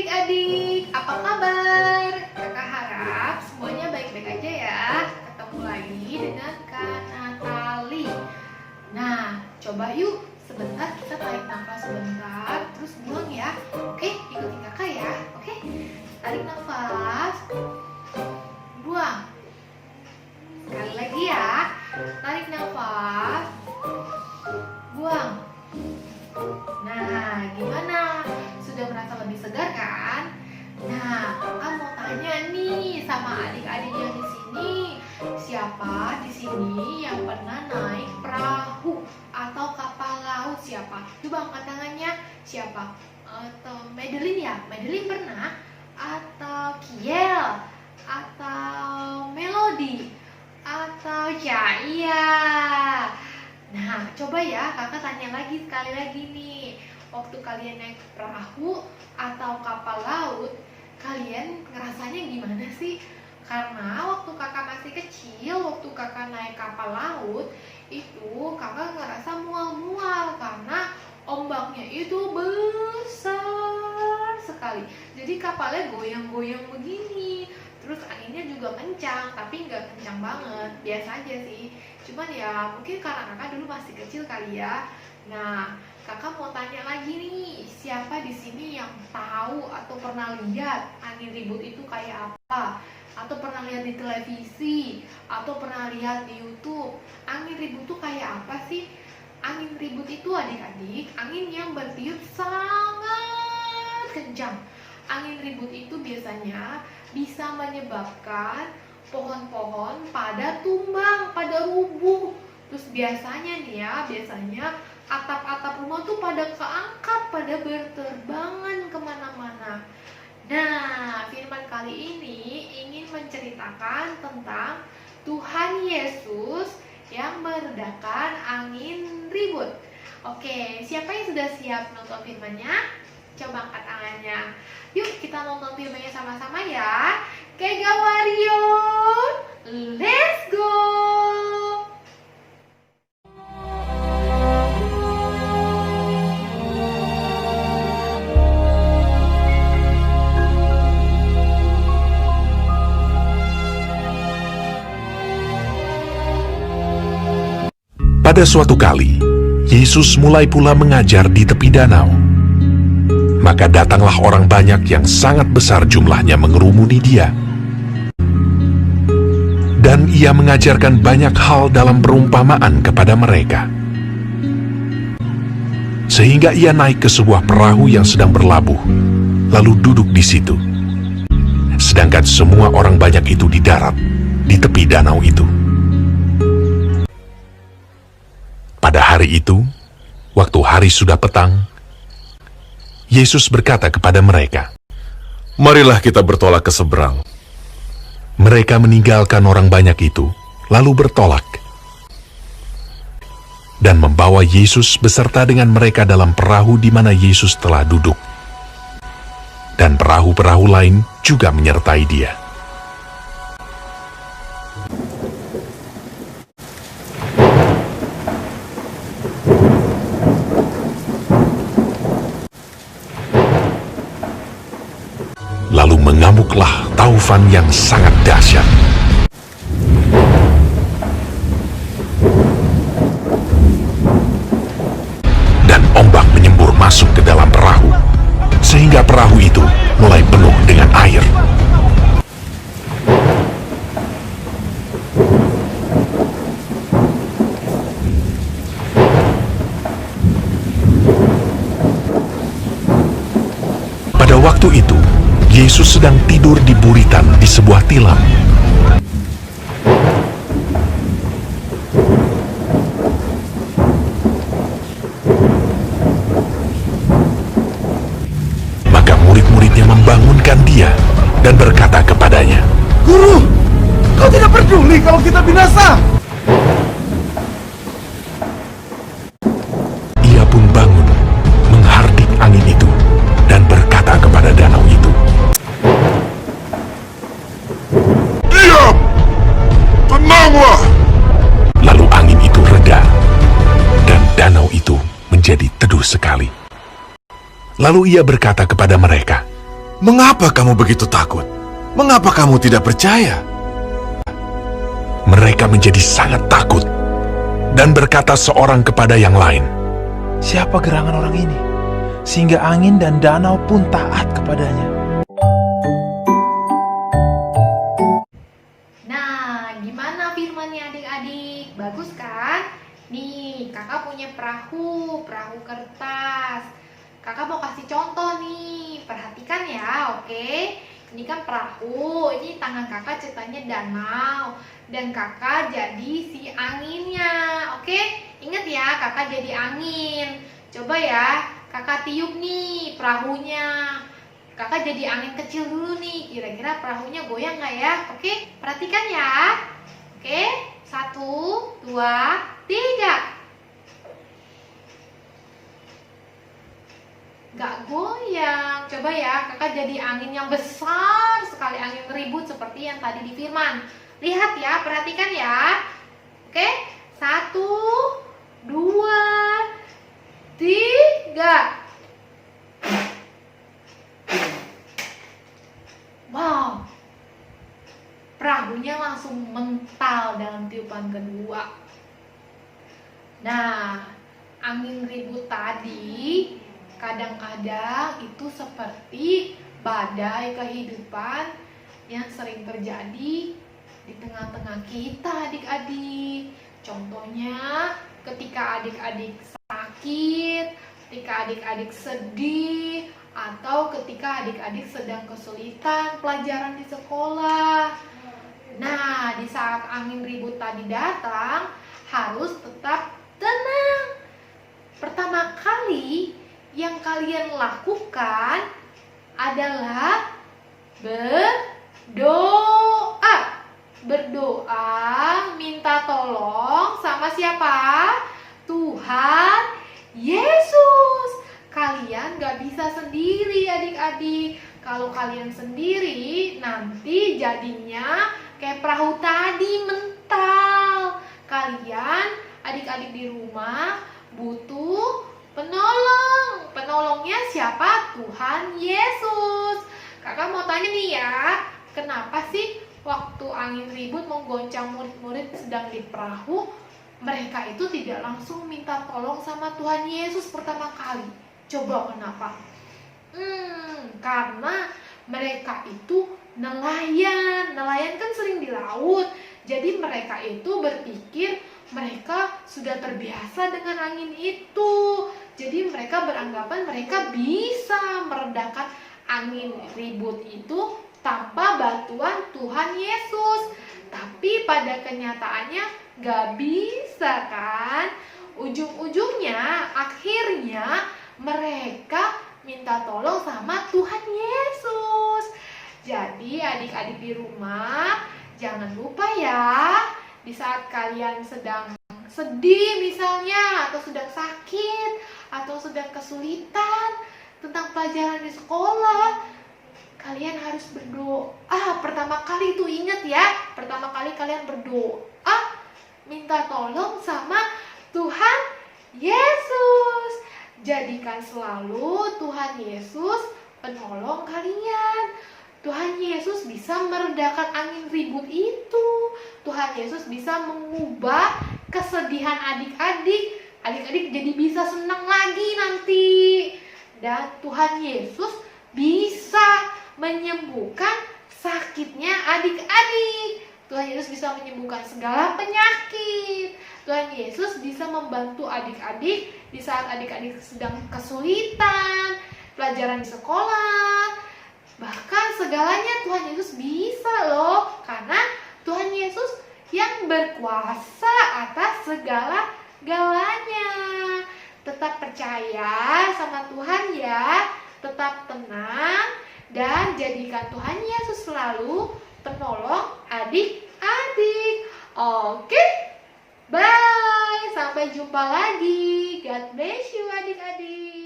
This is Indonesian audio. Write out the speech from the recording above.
adik-adik, apa kabar? Kakak harap semuanya baik-baik aja ya. Ketemu lagi dengan Kak Natali. Nah, coba yuk sebentar kita tarik nafas sebentar, terus buang ya. Oke, ikutin kakak ya. Oke, tarik nafas, buang. Sekali lagi ya, tarik nafas, buang. Nah, gimana? Sudah merasa lebih segar kan? Nah, kakak mau tanya nih sama adik-adik yang di sini, siapa di sini yang pernah naik perahu atau kapal laut? Siapa? Coba angkat tangannya. Siapa? Atau Madeline ya? Madeline pernah? Atau Kiel? Atau Melody? Atau Jaya? Nah, coba ya kakak tanya lagi sekali lagi nih. Waktu kalian naik perahu atau kapal laut, kalian ngerasanya gimana sih? Karena waktu kakak masih kecil, waktu kakak naik kapal laut, itu kakak ngerasa mual-mual karena ombaknya itu besar sekali. Jadi kapalnya goyang-goyang begini. Terus anginnya juga kencang, tapi nggak kencang banget, biasa aja sih. Cuman ya mungkin karena kakak dulu masih kecil kali ya. Nah, kakak mau tanya lagi nih, siapa di sini yang tahu atau pernah lihat angin ribut itu kayak apa? Atau pernah lihat di televisi? Atau pernah lihat di YouTube? Angin ribut itu kayak apa sih? Angin ribut itu adik-adik, angin yang bertiup sangat kencang. Angin ribut itu biasanya bisa menyebabkan pohon-pohon pada tumbang, pada rubuh. Terus biasanya nih ya, atap-atap rumah tuh pada keangkat, pada berterbangan kemana-mana. Nah, firman kali ini ingin menceritakan tentang Tuhan Yesus yang meredakan angin ribut. Oke, siapa yang sudah siap nonton firmannya? Coba angkat tangannya. Yuk kita nonton filmnya sama-sama ya. Kega Warrior, let's go! Pada suatu kali, Yesus mulai pula mengajar di tepi danau. Maka datanglah orang banyak yang sangat besar jumlahnya mengerumuni dia. Dan ia mengajarkan banyak hal dalam perumpamaan kepada mereka. Sehingga ia naik ke sebuah perahu yang sedang berlabuh, lalu duduk di situ. Sedangkan semua orang banyak itu di darat, di tepi danau itu. Pada hari itu, waktu hari sudah petang, Yesus berkata kepada mereka, "Marilah kita bertolak ke seberang." Mereka meninggalkan orang banyak itu, lalu bertolak. Dan membawa Yesus beserta dengan mereka dalam perahu di mana Yesus telah duduk. Dan perahu-perahu lain juga menyertai dia. Lalu mengamuklah taufan yang sangat dahsyat. Dan ombak menyembur masuk ke dalam perahu, sehingga perahu itu mulai penuh dengan air. Pada waktu itu, Yesus sedang tidur di buritan di sebuah tilam. Maka murid-muridnya membangunkan dia dan berkata kepadanya, "Guru, kau tidak peduli kalau kita binasa?" Ia pun bangun, menghardik angin itu, dan berkata kepada danau itu, "Diam! Tenanglah!" Lalu angin itu reda, dan danau itu menjadi teduh sekali. Lalu ia berkata kepada mereka, Mengapa kamu begitu takut? Mengapa kamu tidak percaya? Mereka menjadi sangat takut dan berkata seorang kepada yang lain, Siapa gerangan orang ini, sehingga angin dan danau pun taat kepadanya? Nah, gimana firmannya adik-adik? Bagus kan? Nih, kakak punya perahu kertas. Kakak mau kasih contoh nih, perhatikan ya, oke? Ini kan perahu, ini tangan kakak ceritanya danau, dan kakak jadi si anginnya, oke? Ingat ya, kakak jadi angin. Coba ya, kakak tiup nih perahunya. Kakak jadi angin kecil dulu nih, kira-kira perahunya goyang nggak ya? Oke, perhatikan ya. Oke, 1, 2, 3. Gak goyang. Coba ya, kakak jadi angin yang besar sekali, angin ribut seperti yang tadi di firman. Lihat ya, perhatikan ya. Oke, 1, 2, 3. Wow, perahunya langsung mental dalam tiupan kedua. Nah, angin ribut tadi kadang-kadang itu seperti badai kehidupan yang sering terjadi di tengah-tengah kita adik-adik. Contohnya ketika adik-adik sakit, ketika adik-adik sedih, atau ketika adik-adik sedang kesulitan pelajaran di sekolah. Nah, di saat angin ribut tadi datang, harus tetap tenang. Pertama kali yang kalian lakukan adalah berdoa. Berdoa, minta tolong sama siapa? Tuhan Yesus. Kalian gak bisa sendiri adik-adik. Kalau kalian sendiri, nanti jadinya kayak perahu tadi mental. Kalian, adik-adik di rumah, butuh penolong. Penolongnya siapa? Tuhan Yesus. Kakak mau tanya nih ya, kenapa sih waktu angin ribut menggoncang murid-murid sedang di perahu, mereka itu tidak langsung minta tolong sama Tuhan Yesus pertama kali? Coba kenapa? Karena mereka itu nelayan. Nelayan kan sering di laut. Jadi mereka itu berpikir mereka sudah terbiasa dengan angin itu. Jadi mereka beranggapan mereka bisa meredakan angin ribut itu tanpa bantuan Tuhan Yesus. Tapi pada kenyataannya gak bisa kan? Ujung-ujungnya, akhirnya mereka minta tolong sama Tuhan Yesus. Jadi adik-adik di rumah, jangan lupa ya, di saat kalian sedang sedih misalnya, atau sedang sakit, atau sedang kesulitan tentang pelajaran di sekolah, kalian harus berdoa. Pertama kali itu ingat ya, pertama kali kalian berdoa, minta tolong sama Tuhan Yesus. Jadikan selalu Tuhan Yesus penolong kalian. Tuhan Yesus bisa meredakan angin ribut itu. Tuhan Yesus bisa mengubah kesedihan adik-adik. Adik-adik jadi bisa senang lagi nanti. Dan Tuhan Yesus bisa menyembuhkan sakitnya adik-adik. Tuhan Yesus bisa menyembuhkan segala penyakit. Tuhan Yesus bisa membantu adik-adik di saat adik-adik sedang kesulitan pelajaran di sekolah. Bahkan segalanya Tuhan Yesus bisa loh, karena Tuhan Yesus yang berkuasa atas segala-galanya. Tetap percaya sama Tuhan ya, tetap tenang, dan jadikan Tuhan Yesus selalu penolong adik-adik. Oke, bye, sampai jumpa lagi. God bless you adik-adik.